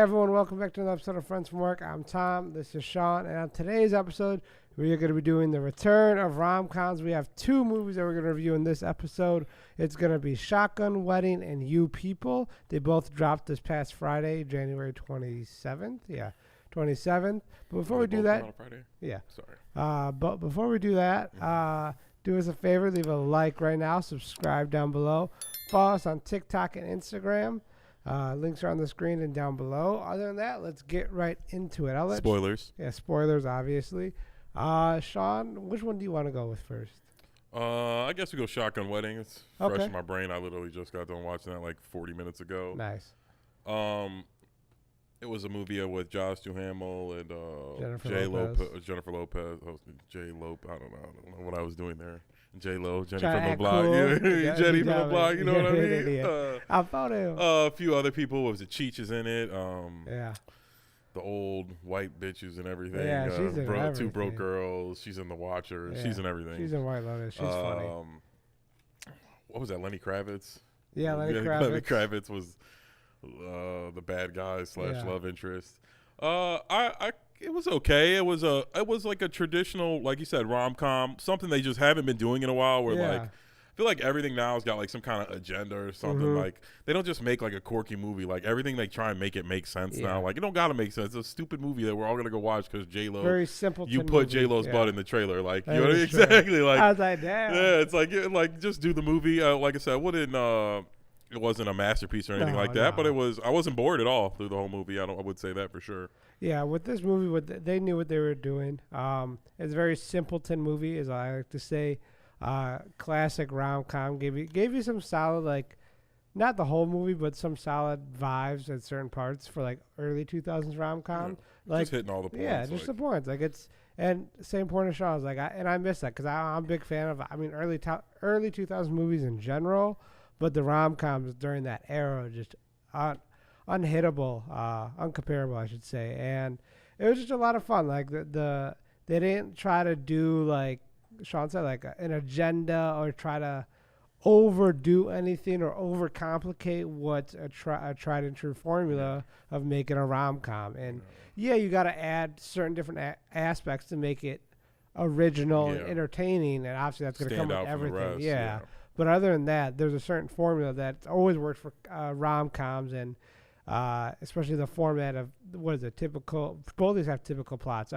everyone, welcome back to another episode of Friends from Work. I'm Tom, this is Sean, and on today's episode, we are going to be doing the return of Rom-Coms. We have two movies that we're going to review in this episode. It's going to be Shotgun Wedding and You People. They both dropped this past Friday, January 27th. Yeah, 27th. But before we do that, on Friday? Yeah. Sorry. But before we do that, do us a favor, leave a like right now, subscribe down below, follow us on TikTok and Instagram. Links are on the screen and down below. Other than that, let's get right into it. Spoilers. Spoilers, obviously. Sean, which one do you want to go with first? I guess we go Shotgun Wedding. It's fresh in my brain. I literally just got done watching that like 40 minutes ago. Nice. It was a movie with Josh Duhamel and Jennifer Lopez. Jennifer Lopez. J Lope. I don't know what I was doing there. Jenny from Trying the block. cool. Yeah, Jenny from the block. You know what I mean? Yeah. I thought it. A few other people. What was it? Cheech is in it. Yeah. The old white bitches and everything. Yeah, she's in everything. Two broke girls. She's in The Watcher. Yeah. She's in everything. She's in White Lotus. She's funny. What was that? Lenny Kravitz. Yeah, Lenny Kravitz. Lenny Kravitz was the bad guy / love interest. It was okay. It was like a traditional, like you said, rom-com. Something they just haven't been doing in a while. Where like, I feel like everything now has got like some kind of agenda or something. Mm-hmm. Like they don't just make like a quirky movie. Like everything they try and make it make sense now. Like it don't gotta make sense. It's a stupid movie that we're all gonna go watch because J-Lo. Very simple. You put J-Lo's butt in the trailer. Like that you know what I mean? True. Exactly. Like I was like, damn. Yeah, it's like just do the movie. Like I said, it wasn't a masterpiece or anything like that, but I wasn't bored at all through the whole movie. I would say that for sure. Yeah, with this movie, they knew what they were doing. It's a very simpleton movie, as I like to say. Classic rom-com. Gave you some solid, like, not the whole movie, but some solid vibes at certain parts for like early 2000s rom-com. Yeah, like just hitting all the points. Yeah, just the points. Like and same point as Sean's. Like, I miss that because I'm a big fan of. I mean, early 2000s movies in general, but the rom-coms during that era just unhittable, uncomparable, I should say. And it was just a lot of fun. Like they didn't try to do, like Sean said, like an agenda or try to overdo anything or overcomplicate what's a tried and true formula of making a rom-com. And you got to add certain different aspects to make it original and entertaining. And obviously that's going to come with everything. Yeah. But other than that, there's a certain formula that's always worked for rom-coms, and especially the format of, what is it, typical, both of these have typical plots.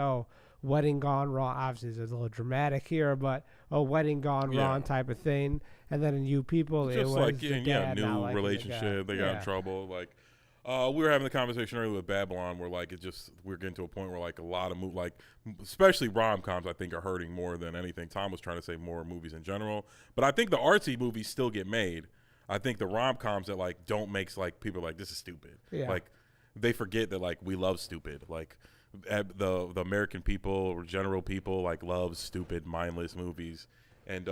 Wedding gone wrong, obviously it's a little dramatic here, but wedding gone wrong type of thing. And then in You People, just it was like, new relationship, they got in trouble. Like, we were having the conversation earlier with Babylon where like we're getting to a point where like a lot of movies, like especially rom-coms, I think are hurting more than anything. Tom was trying to say more movies in general, but I think the artsy movies still get made. I think the rom-coms that like don't make, like, people are like, this is stupid. Like they forget that like we love stupid. Like the American people or general people like love stupid, mindless movies. And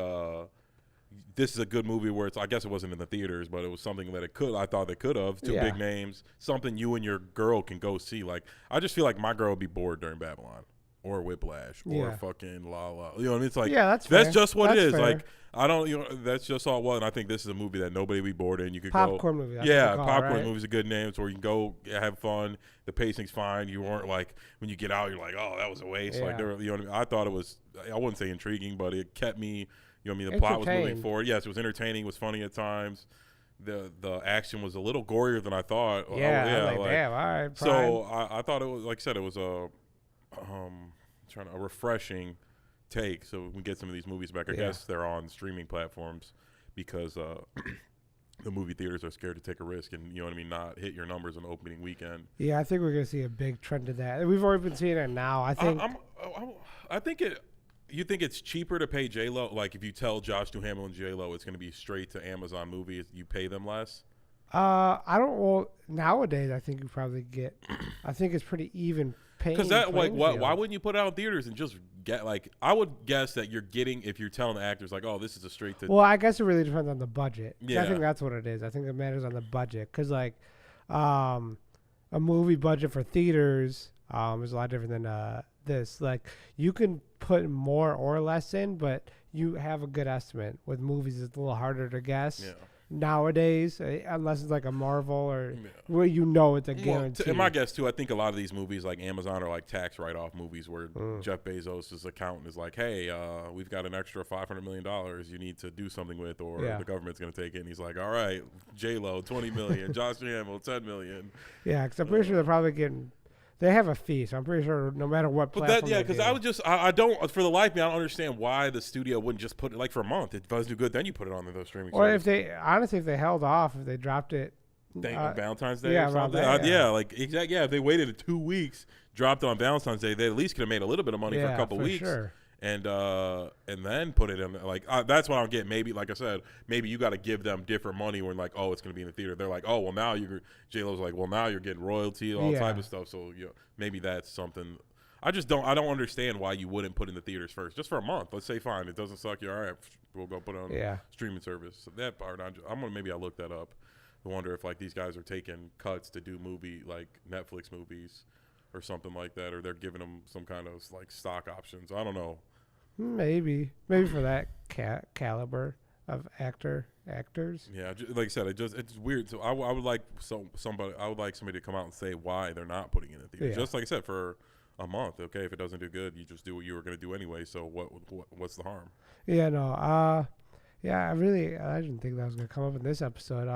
this is a good movie where I guess it wasn't in the theaters, but it was something that I thought they could have. Two big names, something you and your girl can go see. Like, I just feel like my girl would be bored during Babylon or Whiplash or fucking La La. You know what I mean? It's like, that's just what it is. Fair. Like, I don't, that's just all it was. And I think this is a movie that nobody would be bored in. You could popcorn movie. Popcorn movie's a good name. It's where you can go have fun. The pacing's fine. You weren't like, when you get out, you're like, oh, that was a waste. Like, you know what I mean? I thought it was, I wouldn't say intriguing, but it kept me. You know what I mean? The plot was moving forward. Yes, it was entertaining. It was funny at times. The action was a little gorier than I thought. Damn, all right. Prime. So I thought it was, like I said, it was a refreshing take. So we get some of these movies back. I guess they're on streaming platforms because the movie theaters are scared to take a risk and, you know what I mean, not hit your numbers on opening weekend. Yeah, I think we're gonna see a big trend of that. We've already been seeing it now. I think. I think it. You think it's cheaper to pay J-Lo? Like, if you tell Josh Duhamel and J-Lo it's going to be straight to Amazon movies, you pay them less? I don't. Well, nowadays I think you probably get. I think it's pretty even paying. Because that, like, why wouldn't you put it out in theaters and just get, like? I would guess that you're getting, if you're telling the actors like, oh, this is a straight to. Well, I guess it really depends on the budget. Yeah, I think that's what it is. I think it matters on the budget because, like, a movie budget for theaters is a lot different than this. Like, you can put more or less in, but you have a good estimate. With movies, it's a little harder to guess. nowadays, unless it's like a Marvel or where you know it's a guarantee. And my guess too, I think a lot of these movies like Amazon are like tax write-off movies where Jeff Bezos' accountant is like, hey, we've got an extra $500 million you need to do something with, or the government's going to take it. And he's like, all right, J-Lo, $20 million, Josh Hamill, $10 million. Yeah, because I'm pretty sure they're probably getting. They have a fee, so I'm pretty sure no matter what platform. But because I don't, for the life of me, I don't understand why the studio wouldn't just put it like for a month. If it does do good, then you put it on those streaming. Or if they held off, if they dropped it, Valentine's Day, or something. If they waited 2 weeks, dropped it on Valentine's Day, they at least could have made a little bit of money for a couple weeks. Sure. And then put it in that's what I don't get. Maybe like I said, maybe you got to give them different money when like, oh, it's going to be in the theater. They're like, oh, well now J-Lo's like, well now you're getting royalty, all type of stuff. So maybe that's something. I don't understand why you wouldn't put in the theaters first, just for a month. Let's say fine, it doesn't suck. You're all right. We'll go put it on streaming service. So that part, maybe I look that up. I wonder if like these guys are taking cuts to do like Netflix movies or something like that, or they're giving them some kind of like stock options. I don't know. Maybe for that caliber of actors. Yeah, like I said, it's weird. So I would like somebody to come out and say why they're not putting it in the theater. Just like I said, for a month. Okay, if it doesn't do good, you just do what you were going to do anyway. So what's the harm? Yeah, no. I didn't think that was going to come up in this episode.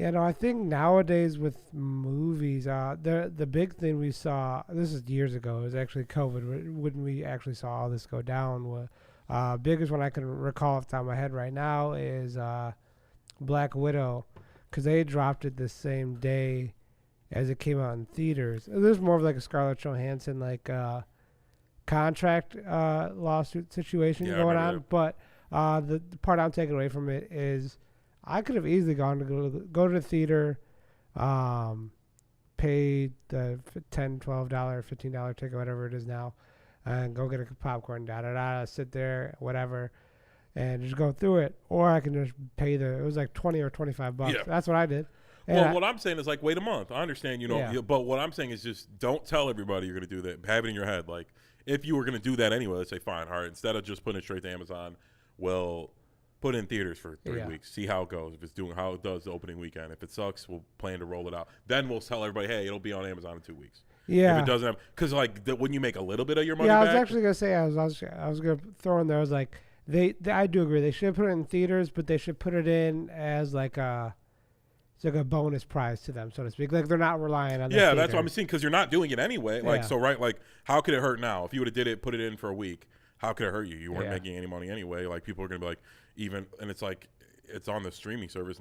I think nowadays with movies, the big thing we saw, this is years ago, is actually COVID, when we actually saw all this go down. Biggest one I can recall off the top of my head right now is Black Widow, because they dropped it the same day as it came out in theaters. There's more of like a Scarlett Johansson contract lawsuit situation going on, that. But the part I'm taking away from it is I could have easily gone to go to the theater, pay the $10, $12, $15 ticket, whatever it is now, and go get a popcorn, sit there, whatever, and just go through it. Or I can just pay it was like $20 or $25. Yeah. That's what I did. And what I'm saying is like wait a month. I understand, but what I'm saying is just don't tell everybody you're going to do that. Have it in your head. Like if you were going to do that anyway, let's say fine, all right, instead of just putting it straight to Amazon, well, put it in theaters for 3 weeks. See how it goes. If it's doing how it does the opening weekend. If it sucks, we'll plan to roll it out. Then we'll tell everybody, hey, it'll be on Amazon in 2 weeks. Yeah. If it doesn't have, because when you make a little bit of your money back. Yeah, I was actually gonna say I was gonna throw in there. I was like, I do agree. They should put it in theaters, but they should put it in as like a bonus prize to them, so to speak. Like they're not relying on. Yeah, that's what I'm saying. Because you're not doing it anyway. Like so, right? Like how could it hurt now? If you would have put it in for a week, how could it hurt you? You weren't making any money anyway. Like people are gonna be like. And it's like it's on the streaming service.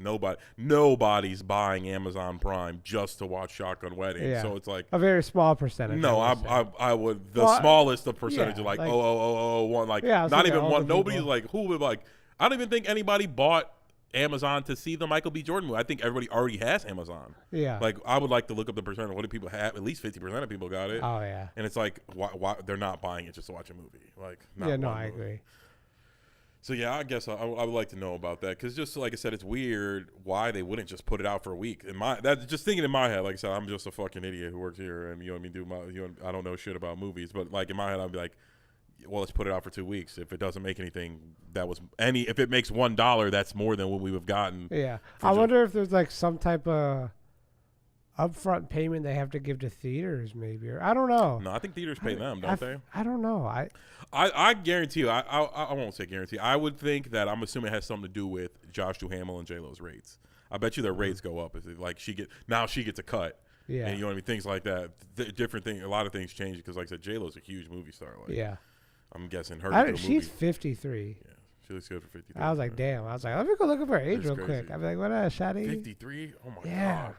Nobody's buying Amazon Prime just to watch Shotgun Wedding. Yeah. So it's like a very small percentage. No, I would smallest of percentage like 0.001. Like not even one. Nobody's like who would like. I don't even think anybody bought Amazon to see the Michael B. Jordan movie. I think everybody already has Amazon. Yeah. Like I would like to look up the percentage. What do people have? At least 50% of people got it. Oh yeah. And it's like why they're not buying it just to watch a movie. Like I agree. So, yeah, I guess I would like to know about that because just like I said, it's weird why they wouldn't just put it out for a week. That's just thinking in my head. Like I said, I'm just a fucking idiot who works here and, I don't know shit about movies. But, like, in my head, I'd be like, well, let's put it out for 2 weeks. If it doesn't make anything, if it makes $1, that's more than what we would have gotten. Yeah. I wonder if there's, like, some type of upfront payment they have to give to theaters maybe. Or I don't know. No, I think theaters pay them, don't they? I don't know. I guarantee you, I won't say guarantee. I would think that I'm assuming it has something to do with Josh Duhamel and J-Lo's rates. I bet you their rates go up. Like she gets a cut. Yeah. And you know what I mean? Things like that. Different thing. A lot of things change because, like I said, J-Lo's a huge movie star. Like, yeah. I'm guessing her. She's 53. Yeah. She looks good for 53. I was like, damn. I was like, let me go look up her age real quick. I'd be like, what a shawty? 53? Oh, my God.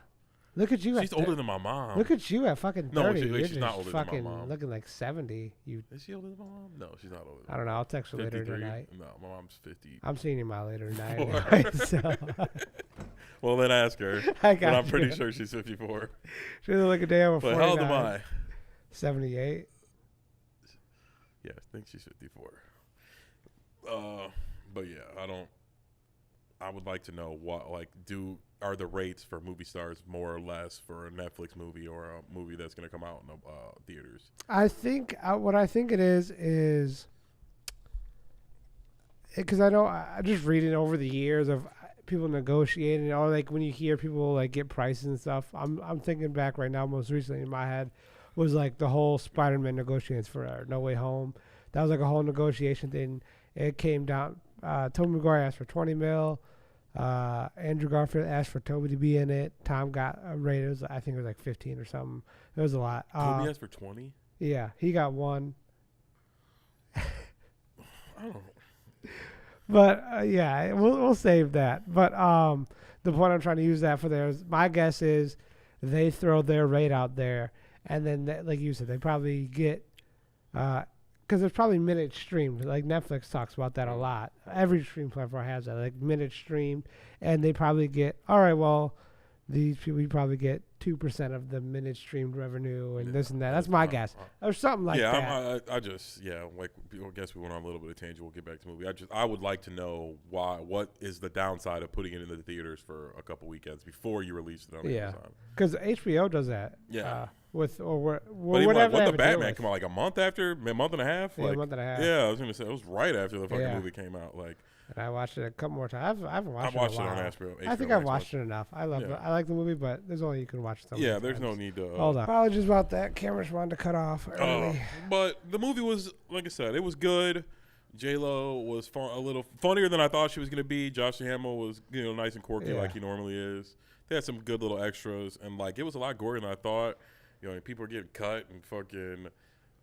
Look at you. She's older than my mom. Look at you at fucking 30. No, she's not older than my mom. Looking like 70. Is she older than my mom? No, she's not older than my mom. I don't know. I'll text her later tonight. No, my mom's 50. I'm seeing you later tonight. Anyway, so. Well, then ask her. But I'm pretty sure she's 54. She doesn't look a day over 49. How old am I? 78. Yeah, I think she's 54. But yeah, I would like to know are the rates for movie stars more or less for a Netflix movie or a movie that's going to come out in the theaters? I think what I think it is because I know I just reading over the years of people negotiating, or like when you hear people like get prices and stuff. I'm thinking back right now. Most recently in my head was like the whole Spider-Man negotiations for No Way Home. That was like a whole negotiation thing. It came down. Tobey Maguire asked for 20 mil. Andrew Garfield asked for Toby to be in it. Tom got a rate. It was, I think it was like 15 or something. It was a lot. Toby asked for 20? Yeah, he got one. I don't know. But yeah, we'll save that. But the point I'm trying to use that for there is, my guess is they throw their rate out there, and then like you said, they probably get because there's probably minutes streamed. Like Netflix talks about that a lot. Every stream platform has that, like minutes streamed, and they probably get, all right, well, these people, you probably get 2% of the minutes streamed revenue and this and that. That's my guess. Or something like that. I just, like, I guess we went on a little bit of tangent. We'll get back to the movie. I would like to know what is the downside of putting it in the theaters for a couple weekends before you release it on Amazon. Because HBO does that. Yeah. With or but whatever. What the Batman come out like a month and a half? Yeah, like, a month and a half. Yeah, I was gonna say it was right after the fucking movie came out. Like, and I watched it a couple more times. I haven't watched it. I watched it on HBO. I think I've watched it enough. I love it. I like the movie, but there's only you can watch it. Yeah, there's no need to. Hold on. Apologies about that. Cameras wanted to cut off early. But the movie was, like I said, it was good. J-Lo was a little funnier than I thought she was going to be. Josh Hamill was, nice and quirky like he normally is. They had some good little extras, and like it was a lot gorier than I thought. People were getting cut and fucking.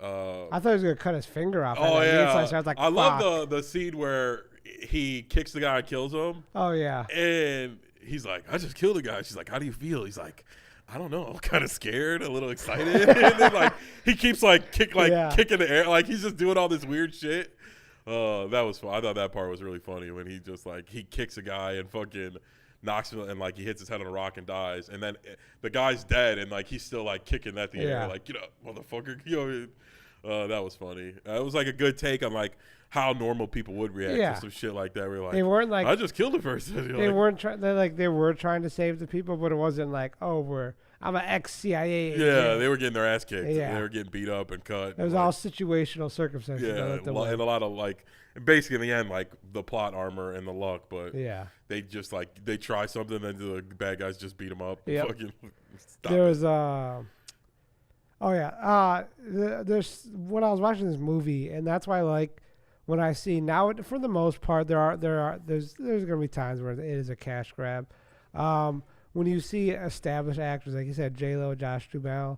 I thought he was gonna cut his finger off. Oh yeah, I was like, I love the scene where he kicks the guy and kills him. Oh yeah, and he's like, "I just killed a guy." She's like, "How do you feel?" He's like, "I don't know. I'm kind of scared, a little excited." And then like he keeps kicking the air, like he's just doing all this weird shit. That was fun. I thought that part was really funny when he just he kicks a guy and fucking knocks him, and he hits his head on a rock and dies, and then the guy's dead, and he's still kicking at the air, get up, motherfucker. That was funny. It was a good take on how normal people would react to some shit like that. Where they weren't I just killed a person. They weren't trying. They were trying to save the people, but it wasn't I'm an ex-CIA agent. Yeah, they were getting their ass kicked. Yeah. They were getting beat up and cut. It was all situational circumstances. Yeah, and a lot of basically in the end, the plot armor and the luck, but they just they try something, then the bad guys just beat them up. Yep. Fucking there's there's when I was watching this movie, and that's why when I see now, for the most part, there's gonna be times where it is a cash grab. When you see established actors, like you said, J-Lo, Josh Duhamel,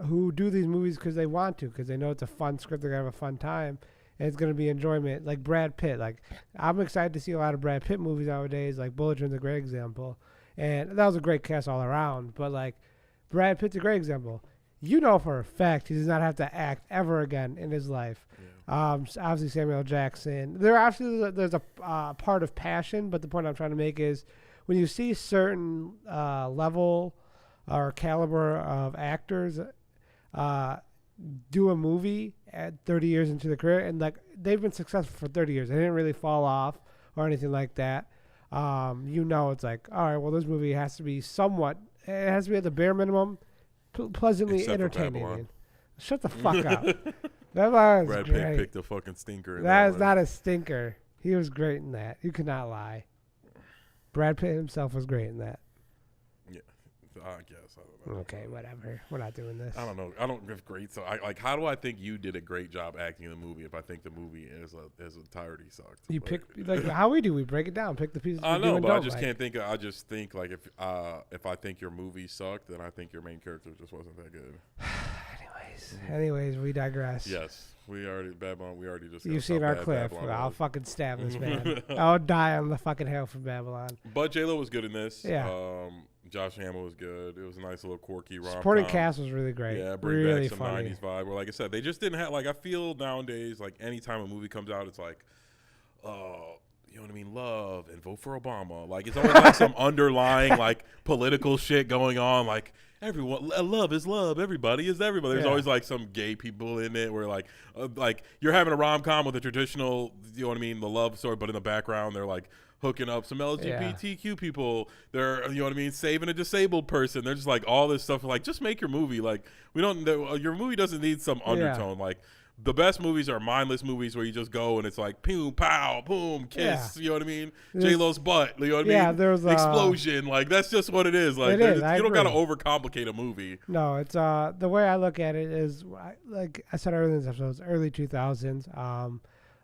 who do these movies because they want to, because they know it's a fun script, they're going to have a fun time, and it's going to be enjoyment. Like Brad Pitt. I'm excited to see a lot of Brad Pitt movies nowadays. Bullet Train's a great example. And that was a great cast all around. But, Brad Pitt's a great example. For a fact he does not have to act ever again in his life. Yeah. Obviously Samuel Jackson. There's a part of passion, but the point I'm trying to make is when you see certain level or caliber of actors do a movie at 30 years into their career, and they've been successful for 30 years. They didn't really fall off or anything like that. It's all right, well, this movie has to be it has to be at the bare minimum pleasantly except entertaining. Shut the fuck up. That was Brad great. Pitt picked a fucking stinker. That is not a stinker. He was great in that. You could not lie. Brad Pitt himself was great in that. Yeah, I guess. I don't know. Okay, whatever. We're not doing this. I don't know. I don't give great. So, how do I think you did a great job acting in the movie if I think the movie as entirety sucked? You pick how we do. We break it down. Pick the pieces. I know, but I just can't think. I just think if I think your movie sucked, then I think your main character just wasn't that good. Anyways, we digress. Yes, we already just. You've seen our clip. I'll fucking stab this man. I'll die on the fucking hill from Babylon. But J-Lo was good in this. Yeah. Josh Hamill was good. It was a nice little quorky rom-com. Supporting cast was really great. Yeah, bring really back some funny. 90s vibe. Where, like I said, they just didn't have, I feel nowadays, anytime a movie comes out, it's you know what I mean, love and vote for Obama. It's always some underlying, political shit going on. Everyone, love is love. Everybody is everybody. There's always, some gay people in it where, you're having a rom-com with a traditional, you know what I mean, the love story, but in the background, they're, hooking up some LGBTQ people. They're, you know what I mean, saving a disabled person. They're just all this stuff. Just make your movie. Your movie doesn't need some undertone. the best movies are mindless movies where you just go and it's like pew, pow, boom, kiss. You know what I mean? J-Lo's butt. You know what I mean? Yeah, there's explosion. Like that's just what it is. Like you don't got to overcomplicate a movie. No, it's the way I look at it is like I said earlier in this episode, it's early 2000s.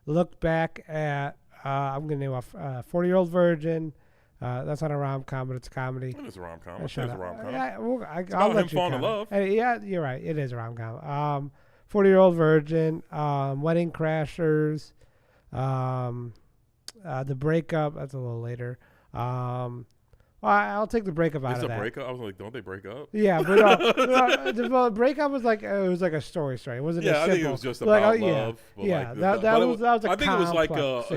Look back at I'm gonna name off 40-Year-Old Virgin. That's not a rom-com, but it's a comedy. It is a rom-com. It's a rom-com. Yeah, well, I'll let you falling in love. Yeah, you're right. It is a rom-com. 40-Year-Old Virgin, Wedding Crashers, The Breakup. That's a little later. Well, I'll take The Breakup out of that. It's a breakup? I was like, don't they break up? Yeah, but the Breakup was like it was like a story. It wasn't. Yeah, I think it was just about love. Yeah, that was a I think it was like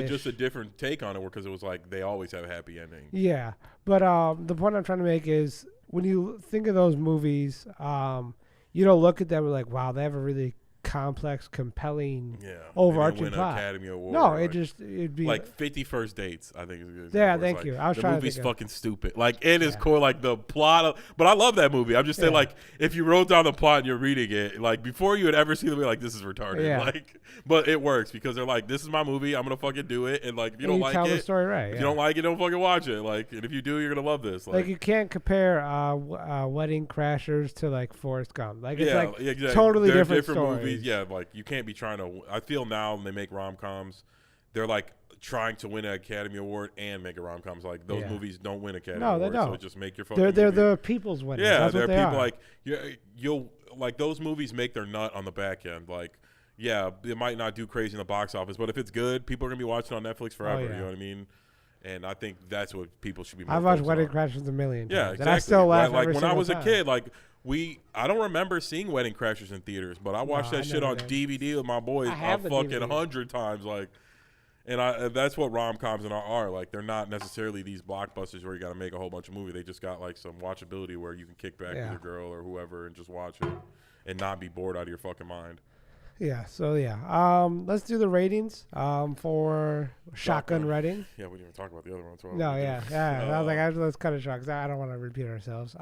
just a different take on it, because it was like they always have a happy ending. Yeah, but the point I'm trying to make is when you think of those movies, you don't look at them like, wow, they have a really complex, compelling, overarching plot. Academy Award. No, it'd be like 50 First Dates. I think. Yeah, thank you. I was trying to think the movie's fucking stupid. Like it is core. Like the plot. But I love that movie. I'm just saying, like if you wrote down the plot and you're reading it, like before you would ever see the movie, like this is retarded. Yeah. Like, but it works because they're like, this is my movie. I'm gonna fucking do it. And like if you don't like tell it, the story right. If you don't like it, don't fucking watch it. Like, and if you do, you're gonna love this. Like you can't compare Wedding Crashers to like Forrest Gump. Like it's like exactly. totally They're different stories. movies. Yeah, like you can't be trying to. I feel now when they make rom-coms, they're like trying to win an Academy Award and make a rom-coms. Like those movies don't win Academy Awards. They don't. So just make your fucking They're the people's winners. Yeah, That's they're what they people are. like you'll like those movies make their nut on the back end. Like it might not do crazy in the box office, but if it's good, people are gonna be watching on Netflix forever. You know what I mean? And I think that's what people should be. I've watched Wedding Crashers a million times. Yeah, exactly. And I still laugh like every when I was time. a kid, like I don't remember seeing Wedding Crashers in theaters, but I watched that shit on DVD with my boys a fucking 100 times. Like, and that's what rom-coms are. Like, they're not necessarily these blockbusters where you got to make a whole bunch of movies. They just got like some watchability where you can kick back with your girl or whoever and just watch it and not be bored out of your fucking mind. Yeah. So let's do the ratings for Shotgun Wedding. Yeah, we didn't even talk about the other one. So no, I was like, let's cut it short because I don't want to repeat ourselves.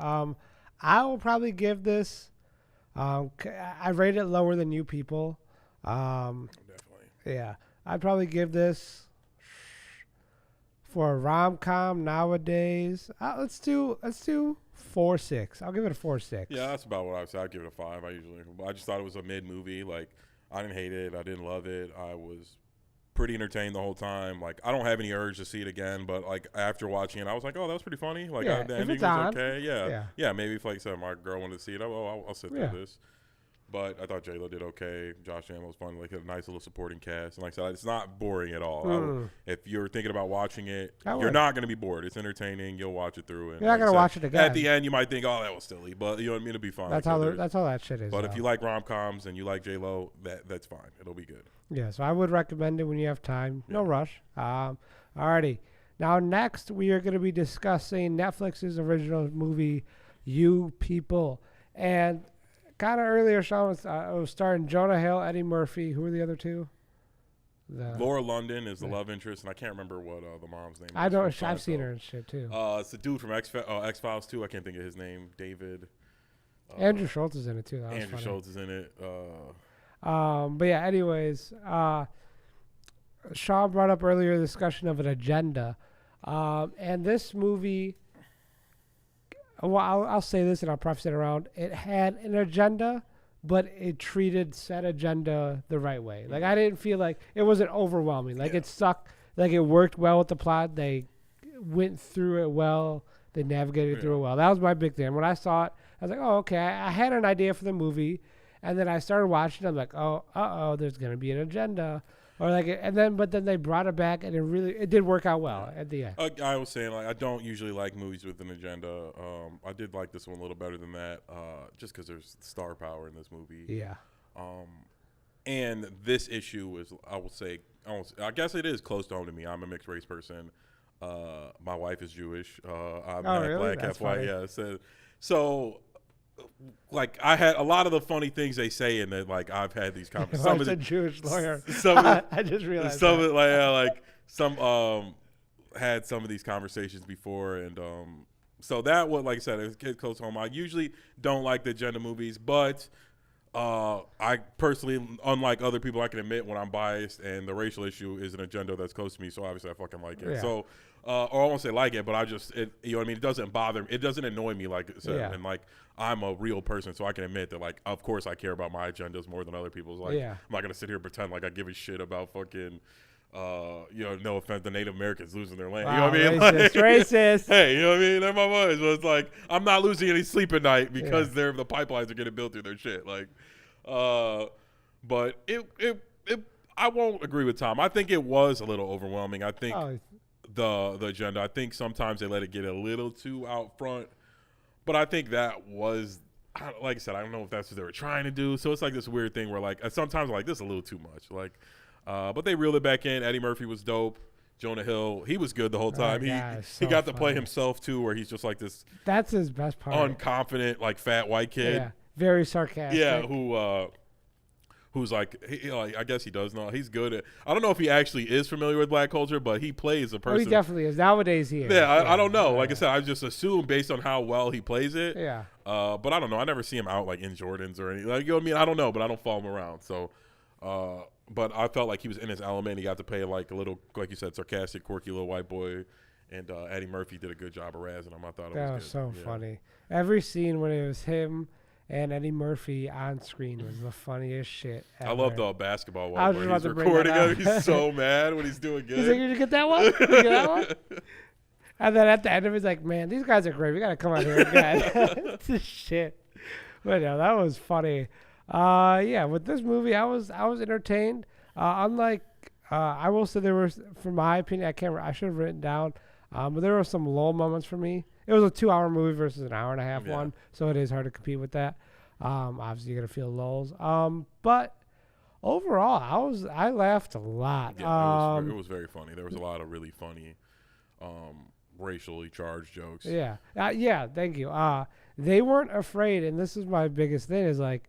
I will probably give this. I rate it lower than you people. Definitely. Yeah, I'd probably give this for a rom-com nowadays. Let's do 4.6. I'll give it a 4.6. Yeah, that's about what I would say. I'd give it a 5. I just thought it was a mid movie. Like I didn't hate it. I didn't love it. I was pretty entertained the whole time. Like I don't have any urge to see it again, but like after watching it, I was like, oh, that was pretty funny. Like the ending was okay. Yeah. Maybe if like said my girl wanted to see it, I'll sit through this. But I thought J-Lo did okay. Josh Allen was fun. Like had a nice little supporting cast. And like I said, it's not boring at all. If you're thinking about watching it, you're not going to be bored. It's entertaining. You'll watch it through. And you're not going to watch it again. At the end, you might think, oh, that was silly. But you know what I mean? It'll be fine. That's how that shit is. But if you like rom-coms and you like J-Lo, that's fine. It'll be good. Yeah, so I would recommend it when you have time. No rush. Alrighty. Now, next, we are going to be discussing Netflix's original movie, You People. And kind of earlier, Sean was starring Jonah Hill, Eddie Murphy. Who are the other two? Laura London is the love interest, and I can't remember what the mom's name is. I don't. I've seen her and shit, too. It's the dude from X-Files, too. I can't think of his name. David. Andrew Schultz is in it, too. Andrew Schultz is in it. But yeah, anyways, Sean brought up earlier the discussion of an agenda. And this movie, well, I'll say this and I'll preface it around. It had an agenda, but it treated said agenda the right way. Like, I didn't feel like it wasn't overwhelming. Like, it sucked. Like, it worked well with the plot. They went through it well. They navigated through it well. That was my big thing. When I saw it, I was like, oh, okay. I had an idea for the movie. And then I started watching. I'm like, oh, there's gonna be an agenda, or like, but then they brought it back, and it did work out well at the end. I was saying, like, I don't usually like movies with an agenda. I did like this one a little better than that, just because there's star power in this movie. Yeah. And this issue is, I guess it is close to home to me. I'm a mixed race person. My wife is Jewish. I'm half really? black, That's half white. funny. Yeah. So. Like I had a lot of the funny things they say, and that like I've had these conversations. Some a Jewish lawyer. I just realized. Some had some of these conversations before, and so that what, like I said, it's close home. I usually don't like the agenda movies, but I personally, unlike other people, I can admit when I'm biased, and the racial issue is an agenda that's close to me. So obviously, I fucking like it. Yeah. So, or I won't say like it, but I just, you know what I mean? It doesn't bother me. It doesn't annoy me like I said. Yeah. And like, I'm a real person, so I can admit that, like, of course, I care about my agendas more than other people's. Like, Yeah. I'm not gonna sit here and pretend like I give a shit about fucking. You know, no offense, the Native Americans losing their land. Wow, you know what I mean? Racist. Hey, you know what I mean? They're my boys. But it's like, I'm not losing any sleep at night because the pipelines are getting built through their shit. Like, but I won't agree with Tom. I think it was a little overwhelming. I think the agenda, I think sometimes they let it get a little too out front. But I think that was, like I said, I don't know if that's what they were trying to do. So it's like this weird thing where, like, sometimes I'm like, this is a little too much. Like, but they reeled it back in. Eddie Murphy was dope. Jonah Hill, he was good the whole time. He got to play himself too, where he's just like this. That's his best part. Unconfident, like fat white kid. Yeah, very sarcastic. Yeah, who's like, I guess he does know. He's good at. I don't know if he actually is familiar with black culture, but he plays a person. Oh, he definitely is. Nowadays he is. Yeah, I don't know. Like I said, I just assume based on how well he plays it. Yeah. But I don't know. I never see him out like in Jordans or anything. Like, you know what I mean? I don't know, but I don't follow him around. So. But I felt like he was in his element. He got to play like a little, like you said, sarcastic, quirky little white boy. And Eddie Murphy did a good job of razzing him. I thought that it was good. so funny. Every scene when it was him and Eddie Murphy on screen was the funniest shit ever. I love the basketball I one was where just he's about to bring recording that it. He's so mad when he's doing good. He's like, "You get that one? You get that one?" And then at the end of it, he's like, "Man, these guys are great. We gotta come out here again." It's just shit. But yeah, that was funny. Yeah, with this movie, I was entertained. Unlike, I will say there was, for my opinion, I should have written down, but there were some lull moments for me. It was a 2-hour movie versus an hour and a half one, so it is hard to compete with that. Obviously, you're gonna feel lulls. But overall, I laughed a lot. Yeah, it was very funny. There was a lot of really funny, racially charged jokes. Yeah, yeah. Thank you. They weren't afraid, and this is my biggest thing. Is like.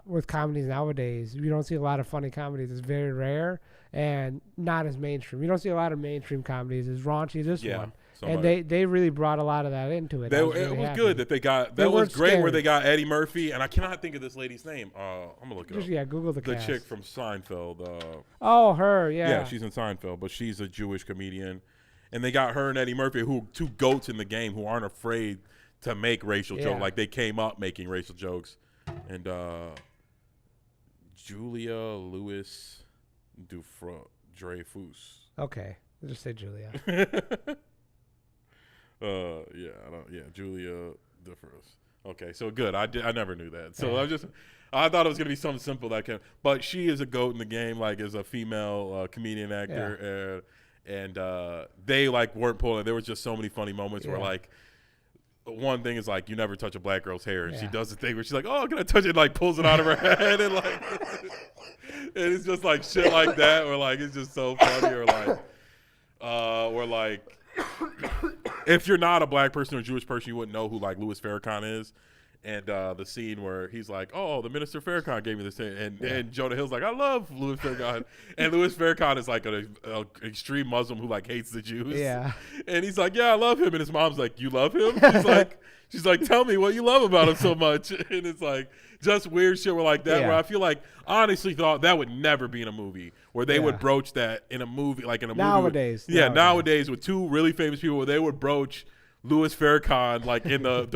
With comedies nowadays, you don't see a lot of funny comedies. It's very rare and not as mainstream. You don't see a lot of mainstream comedies as raunchy as this one. And they really brought a lot of that into it. It was good that they got. That was great where they got Eddie Murphy, and I cannot think of this lady's name. I'm gonna look it up. Yeah, Google the cast. chick from Seinfeld. Oh, her. Yeah. Yeah, she's in Seinfeld, but she's a Jewish comedian, and they got her and Eddie Murphy, who two goats in the game, who aren't afraid to make racial jokes. Like they came up making racial jokes. And Julia Louis-Dreyfus. Okay, I'll just say Julia. Julia Dreyfus. Okay, so good. I never knew that. So I thought it was gonna be something simple but she is a goat in the game, like as a female comedian actor, and they like weren't pulling. There was just so many funny moments where like. One thing is like you never touch a black girl's hair, and she does the thing where she's like, "Oh, can I touch it?" And, like pulls it out of her head, and like, and it's just like shit like that, or like it's just so funny, or like, if you're not a black person or Jewish person, you wouldn't know who like Louis Farrakhan is, and the scene where he's like, "Oh, the Minister Farrakhan gave me this thing," and Jonah Hill's like, "I love Louis Farrakhan," and Louis Farrakhan is like an extreme Muslim who like hates the Jews. Yeah, and he's like, "Yeah, I love him," and his mom's like, "You love him?" She's like, "Tell me what you love about him so much," and it's like just weird shit where like that. Where I feel like I honestly thought that would never be in a movie where they would broach that in a movie, like in a nowadays. movie. Nowadays with two really famous people, where they would broach. Louis Farrakhan, like in the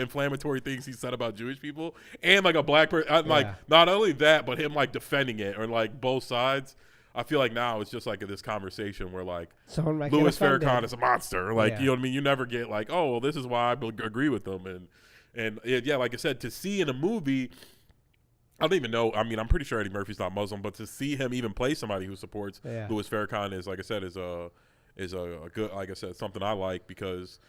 inflammatory things he said about Jewish people, and like a black person, like not only that, but him like defending it or like both sides. I feel like now it's just like this conversation where like Louis Farrakhan is a monster, like you know what I mean. You never get like, oh, well, this is why I agree with them, and like I said, to see in a movie. I don't even know. I mean, I'm pretty sure Eddie Murphy's not Muslim, but to see him even play somebody who supports Louis Farrakhan is, like I said, is a good, like I said, something I like because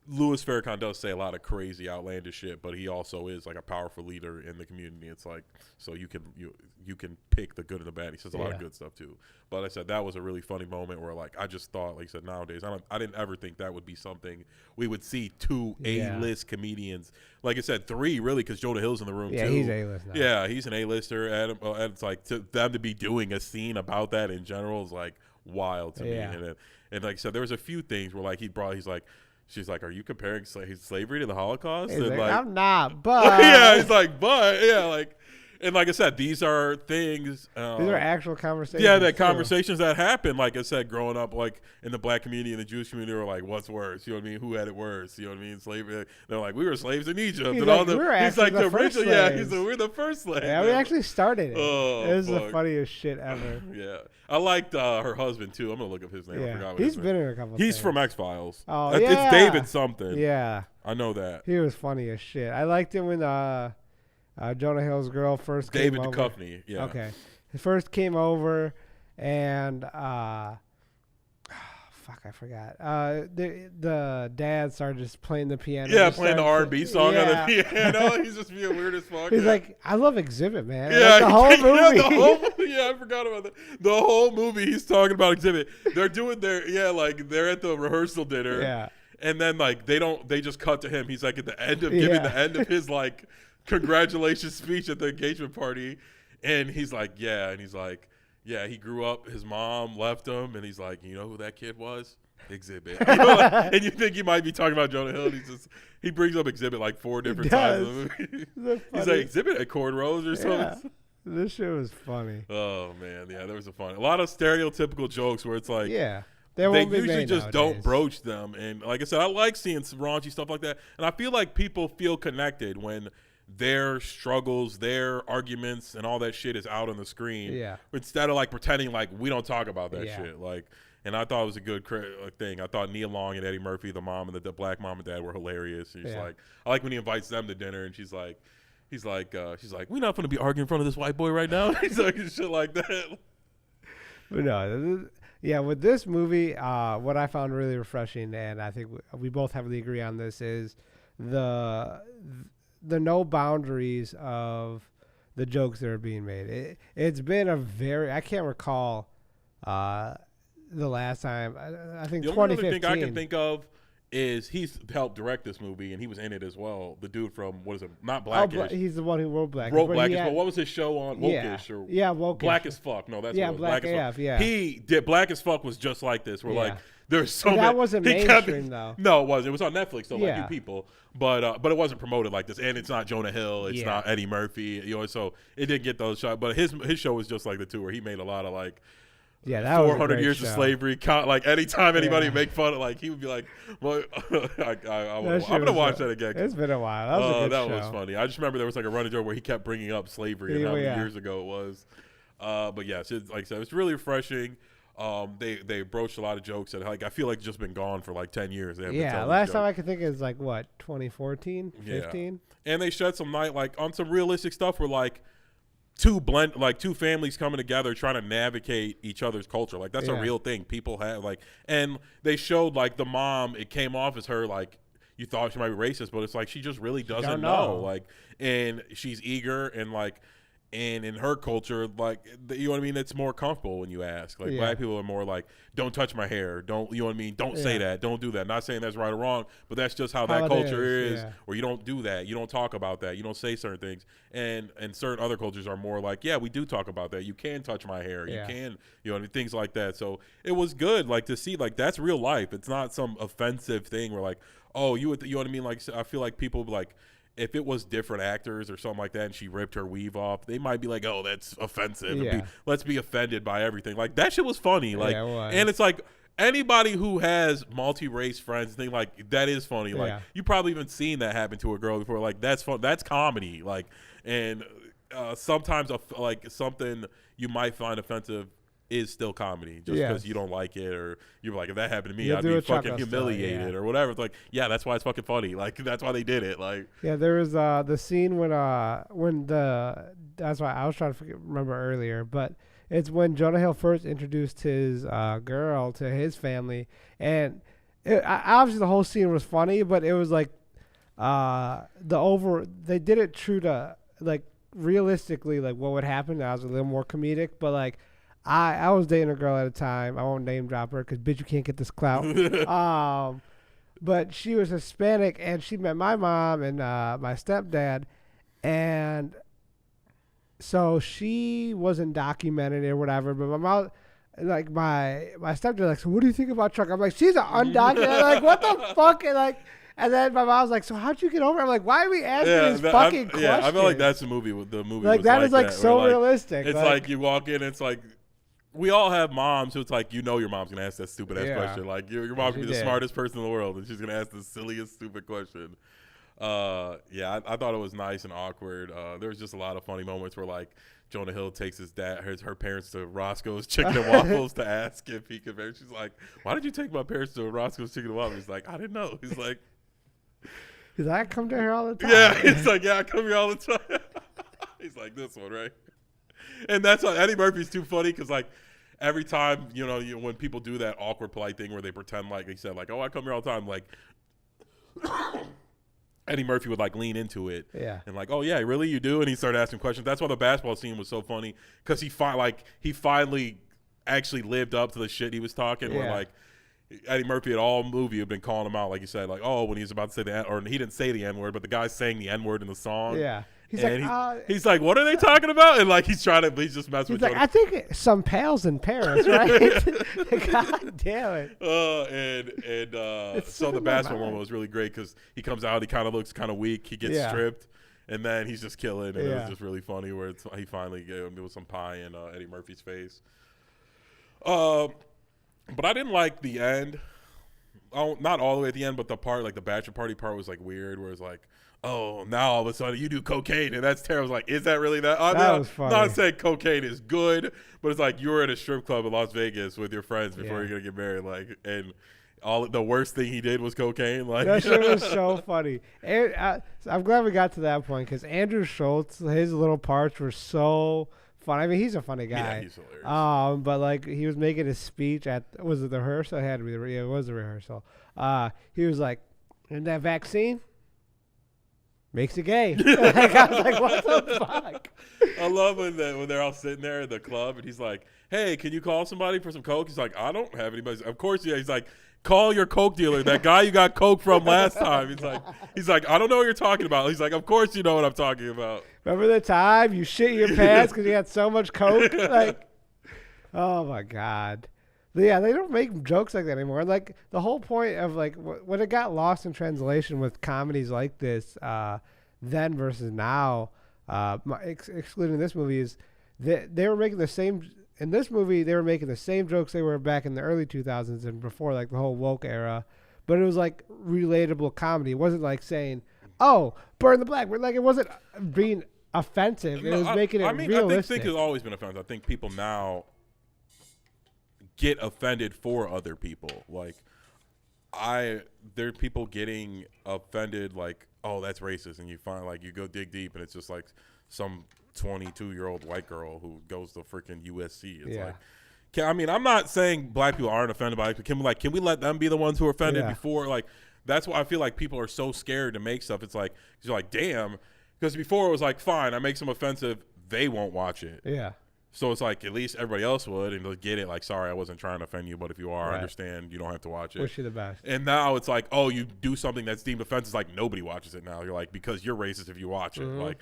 Louis Farrakhan does say a lot of crazy, outlandish shit, but he also is like a powerful leader in the community. It's like, so you can pick the good and the bad. He says a lot of good stuff too. But like I said, that was a really funny moment where like I just thought, like I said, nowadays I didn't ever think that would be something we would see two A-list comedians. Like I said, three really, because Jonah Hill's in the room too. Yeah, he's A-list now. Yeah, he's an A-lister. And it's like to them to be doing a scene about that in general is like wild to me. And like I said, there was a few things where like he's like, she's like, "Are you comparing slavery to the Holocaust?" He's And like, I'm not, but yeah, he's like, but yeah, like. And like I said, these are things. these are actual conversations. Yeah, that conversations that happen. Like I said, growing up, like in the black community and the Jewish community, were like, "What's worse?" You know what I mean? Who had it worse? You know what I mean? Slavery. They're like, "We were slaves in Egypt." He's and like, all the. He's like the original. Yeah, he's like, we're the first slaves. Yeah, we actually started it. Oh, it was the funniest shit ever. Yeah, I liked her husband too. I'm gonna look up his name. Yeah. I forgot what He's his been name. in a couple. He's things. from X-Files. Oh It's yeah, David something. Yeah, I know that. he was funny as shit. I liked him when Jonah Hill's girl first came David over. Duchovny. Yeah. Okay. He first came over and fuck, I forgot. The dad started just playing the piano. Yeah, playing the R&B song on the piano. He's just being weird as fuck. He's like, I love Exhibit, man. Yeah, like the whole movie. I forgot about that. The whole movie he's talking about Exhibit. They're doing they're at the rehearsal dinner. Yeah. And then like they just cut to him. He's like at the end of giving the end of his like congratulations speech at the engagement party, and he's like, he grew up, his mom left him, and he's like, you know who that kid was? Exhibit. You know, like, and you think he might be talking about Jonah Hill, and he brings up Exhibit like 4 different times in the movie. He's like, Exhibit at cornrows or something. This shit was funny. Oh man, yeah, there was a lot of stereotypical jokes where it's like, they usually just nowadays. Don't broach them. And like I said, I like seeing some raunchy stuff like that. And I feel like people feel connected when their struggles, their arguments, and all that shit is out on the screen. Yeah. Instead of like pretending like we don't talk about that shit. Like, and I thought it was a good thing. I thought Nia Long and Eddie Murphy, the mom and the black mom and dad, were hilarious. And like, I like when he invites them to dinner, and she's like, she's like, we're not going to be arguing in front of this white boy right now. He's like, shit like that. But no, with this movie, what I found really refreshing, and I think we both heavily agree on this, is the no boundaries of the jokes that are being made. It's been I can't recall the last time. I think the 2015. The only other thing I can think of is he's helped direct this movie, and he was in it as well. The dude from, what is it? Not Blackish. He's the one who wrote Blackish. But what was his show on? Wokish. Wokish. Black as Fuck. No, that's Black as Fuck. Yeah. He did Black as Fuck was just like this. We're like, there's so many. That wasn't mainstream though. No, it wasn't. It was on Netflix though, like You People. But it wasn't promoted like this, and it's not Jonah Hill. It's not Eddie Murphy. So it didn't get those shots. But his show was just like the two, where he made a lot of like. Yeah, that 400 years of slavery. Like anytime anybody would make fun of, like he would be like, "Well, I'm gonna watch that again." It's been a while. That was funny. I just remember there was like a running joke where he kept bringing up slavery and how many years ago it was. But yes, like I said, it's really refreshing. They broached a lot of jokes that like I feel like it's just been gone for like 10 years. Last time I could think is like what 2014, 15. And they shed some light like on some realistic stuff where like. Two families coming together trying to navigate each other's culture. Like that's a real thing people have like, and they showed like the mom, it came off as her like you thought she might be racist, but it's like she just really doesn't know. Like, and she's eager and like, and in her culture, like, you know what I mean? It's more comfortable when you ask. Like, black people are more like, don't touch my hair. Don't, you know what I mean? Don't say that. Don't do that. Not saying that's right or wrong, but that's just how that culture is. Where you don't do that. You don't talk about that. You don't say certain things. And certain other cultures are more like, yeah, we do talk about that. You can touch my hair. You can, you know, things like that. So it was good, like, to see, like, that's real life. It's not some offensive thing where, like, oh, you know what I mean? Like, I feel like people, like, if it was different actors or something like that and she ripped her weave off, they might be like, oh, that's offensive. Let's be offended by everything. Like, that shit was funny. Like, and it's like anybody who has multi-race friends, think like that is funny. Like, you probably even seen that happen to a girl before. Like, that's fun. That's comedy. Like, and sometimes like something you might find offensive is still comedy just because you don't like it, or you're like, if that happened to me, I'd be fucking humiliated or whatever. It's like, yeah, that's why it's fucking funny. Like, that's why they did it. Like, yeah, there was the scene when that's why I was trying to remember earlier, but it's when Jonah Hill first introduced his girl to his family, and obviously the whole scene was funny, but it was like they did it true to like realistically like what would happen. I was a little more comedic, but like. I was dating a girl at a time. I won't name drop her because, bitch, you can't get this clout. But she was Hispanic, and she met my mom and my stepdad. And so she wasn't documented or whatever. But like my stepdad like, so what do you think about Chuck? I'm like, she's an undocumented. I'm like, what the fuck? And then my mom's like, so how'd you get over it? I'm like, why are we asking these fucking questions? Yeah, I feel like that's the movie. The movie like was that is like that, so realistic. It's like you walk in, it's like we all have moms who it's like your mom's gonna ask that stupid ass question. Like your mom's gonna be the smartest person in the world, and she's gonna ask the silliest stupid question. I thought it was nice and awkward. There was just a lot of funny moments where like Jonah Hill takes her parents to Roscoe's Chicken and Waffles to ask if he could marry. She's like, why did you take my parents to Roscoe's Chicken and Waffles? He's like, I didn't know. He's like, I come to here all the time. Yeah, he's like, I come here all the time. He's like, this one, right? And that's why Eddie Murphy's too funny because like every time, when people do that awkward polite thing where they pretend like they said like, oh, I come here all the time, like Eddie Murphy would like lean into it, and like, oh yeah, really, you do? And he started asking questions. That's why the basketball scene was so funny because he finally actually lived up to the shit he was talking. Where like Eddie Murphy at all movie had been calling him out, like you said, like, oh, when he was about to say the N, or he didn't say the N word, but the guy's saying the N word in the song. Yeah. He's like, what are they talking about? And like he's just messing with. He's like, I think some pals in Paris, right? God damn it! So the basketball one was really great because he comes out, he kind of looks kind of weak, he gets stripped, and then he's just killing, and it was just really funny where he finally gave him some pie in Eddie Murphy's face. But I didn't like the end. Oh, not all the way at the end, but the part, like the bachelor party part, was like weird. Where it's like, oh, now all of a sudden you do cocaine, and that's terrible. I was like, is that really that? That was funny. Not saying cocaine is good, but it's like you were at a strip club in Las Vegas with your friends before you're gonna get married, like, and the worst thing he did was cocaine. Like that shit was so funny. And I'm glad we got to that point because Andrew Schultz, his little parts were so fun. I mean, he's a funny guy. Yeah, he's hilarious. But like he was making his speech was it the rehearsal? It had to be it was the rehearsal. He was like, and that vaccine makes it gay. Like, I was like, what the fuck? I love when they're all sitting there at the club and he's like, hey, can you call somebody for some coke? He's like, I don't have anybody. Of course, yeah. He's like, call your coke dealer, that guy you got coke from last time. He's like, I don't know what you're talking about. He's like, of course you know what I'm talking about. Remember the time you shit your pants because you had so much coke? Like, oh my God. Yeah, they don't make jokes like that anymore. Like the whole point of like when it got lost in translation with comedies like this, then versus now, excluding this movie, is they were making the same. In this movie, they were making the same jokes they were back in the early 2000s and before, like the whole woke era. But it was like relatable comedy. It wasn't like saying, "Oh, burn the black." Like it wasn't being offensive. It was making it realistic. I think it's always been offensive. I think people now get offended for other people. Like there are people getting offended, like, oh, that's racist, and you find like you go dig deep, and it's just like some 22-year-old white girl who goes to freaking USC. It's like, I'm not saying black people aren't offended by it. Can we let them be the ones who are offended before? Like, that's why I feel like people are so scared to make stuff. It's like, you're like, damn, because before it was like, fine, I make some offensive, they won't watch it. Yeah. So it's like at least everybody else would, and they'll get it. Like, sorry, I wasn't trying to offend you, but if you are, I understand. You don't have to watch it. Wish you the best. And now it's like, oh, you do something that's deemed offensive. It's like nobody watches it now. You're like, because you're racist if you watch it.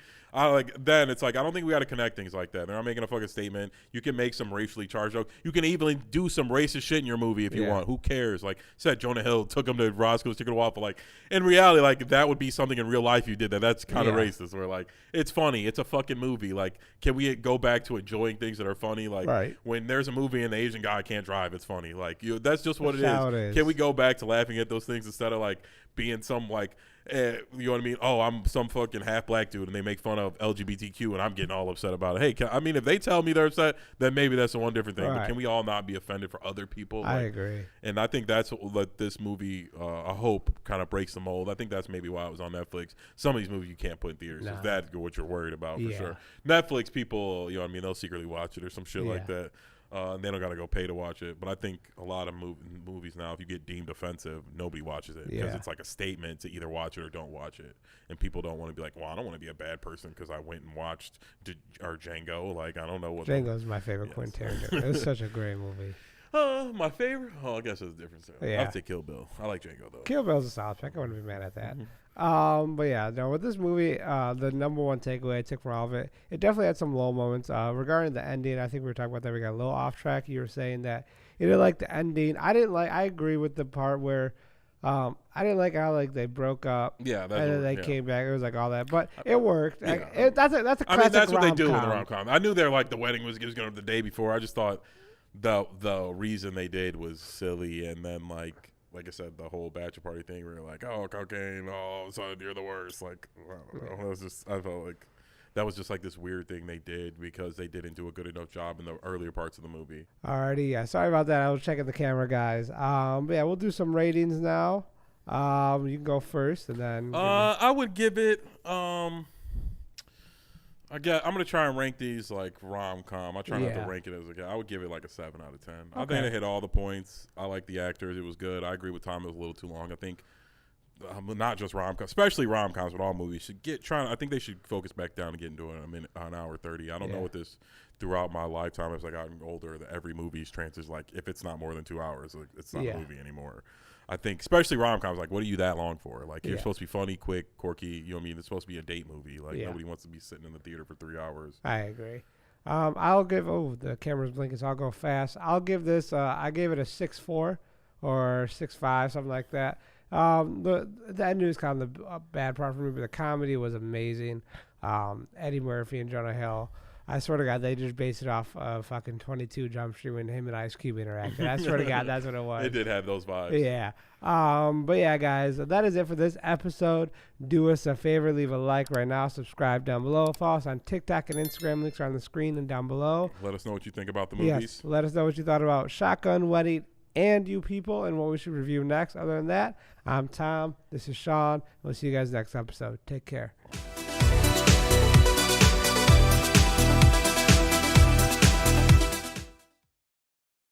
Then it's like, I don't think we got to connect things like that. They're not making a fucking statement. You can make some racially charged joke. You can even do some racist shit in your movie if you want. Who cares? Like, said Jonah Hill took him to Roscoe's Chicken and Waffle. Like, in reality, like that would be something in real life you did that. That's kind of racist. Where like, it's funny. It's a fucking movie. Like, can we go back to enjoying things that are funny? Like when there's a movie and the Asian guy can't drive, it's funny. Like that's just what it is. Can we go back to laughing at those things instead of like being some like, you know what I mean? Oh, I'm some fucking half black dude and they make fun of LGBTQ and I'm getting all upset about it. Hey, if they tell me they're upset, then maybe that's the one different thing. But can we all not be offended for other people? I agree. And I think that's what this movie, I hope, kind of breaks the mold. I think that's maybe why it was on Netflix. Some of these movies you can't put in theaters. No. Is that what you're worried about for sure? Netflix people, you know what I mean? They'll secretly watch it or some shit like that. And they don't got to go pay to watch it. But I think a lot of movies now, if you get deemed offensive, nobody watches it because it's like a statement to either watch it or don't watch it. And people don't want to be like, well, I don't want to be a bad person because I went and watched Django. Like, I don't know what. Django's my favorite Quentin Tarantino. It's such a great movie. My favorite? Oh, I guess it's different. So Yeah. I'll take Kill Bill. I like Django though. Kill Bill's a solid pick. I wouldn't be mad at that. But yeah, no, with this movie, the number one takeaway I took from all of it, it definitely had some low moments. Regarding the ending, I think we were talking about that. We got a little off track. You were saying that you didn't like the ending. I agree with the part where, I didn't like how like they broke up. Yeah, that's and then they came back. It was like all that, but it worked. Yeah. That's a classic. I mean, that's what they do in the rom-com. rom-com. I knew they're like the wedding was going to be the day before. I just thought the reason they did was silly, and then like I said, the whole bachelor party thing where you're like, oh, cocaine, oh, son, you're the worst. Like, I don't know. It was just, I felt like that was just like this weird thing they did because they didn't do a good enough job in the earlier parts of the movie. Alrighty, yeah. Sorry about that. I was checking the camera, guys. But yeah, we'll do some ratings now. You can go first, and then. I would give it. I'm gonna try and rank these like rom-com. I try not to rank it as a guy. I would give it like a 7 out of 10. I think it hit all the points. I like the actors. It was good. I agree with Tom. It was a little too long. I think not just rom-com, especially rom-coms, but all movies should I think they should focus back down and get into an hour 30. I don't know what this throughout my lifetime as I gotten older that every movie's trances like if it's not more than 2 hours, like, it's not a movie anymore. I think, especially rom-coms, like, what are you that long for? Like, you're supposed to be funny, quick, quirky. You know what I mean? It's supposed to be a date movie. Like, nobody wants to be sitting in the theater for 3 hours. I agree. I'll give, the camera's blinking, so I'll go fast. I'll give this, I gave it a 6.4 or 6.5, something like that. The ending was kind of the bad part for me, but the comedy was amazing. Eddie Murphy and Jonah Hill. I swear to God, they just based it off of fucking 22 Jump Street when him and Ice Cube interacted. I swear to God, that's what it was. It did have those vibes. Yeah. But yeah, guys, that is it for this episode. Do us a favor, leave a like right now, subscribe down below, follow us on TikTok and Instagram. Links are on the screen and down below. Let us know what you think about the movies. Yes, let us know what you thought about Shotgun Wedding and You People and what we should review next. Other than that, I'm Tom. This is Sean. We'll see you guys next episode. Take care.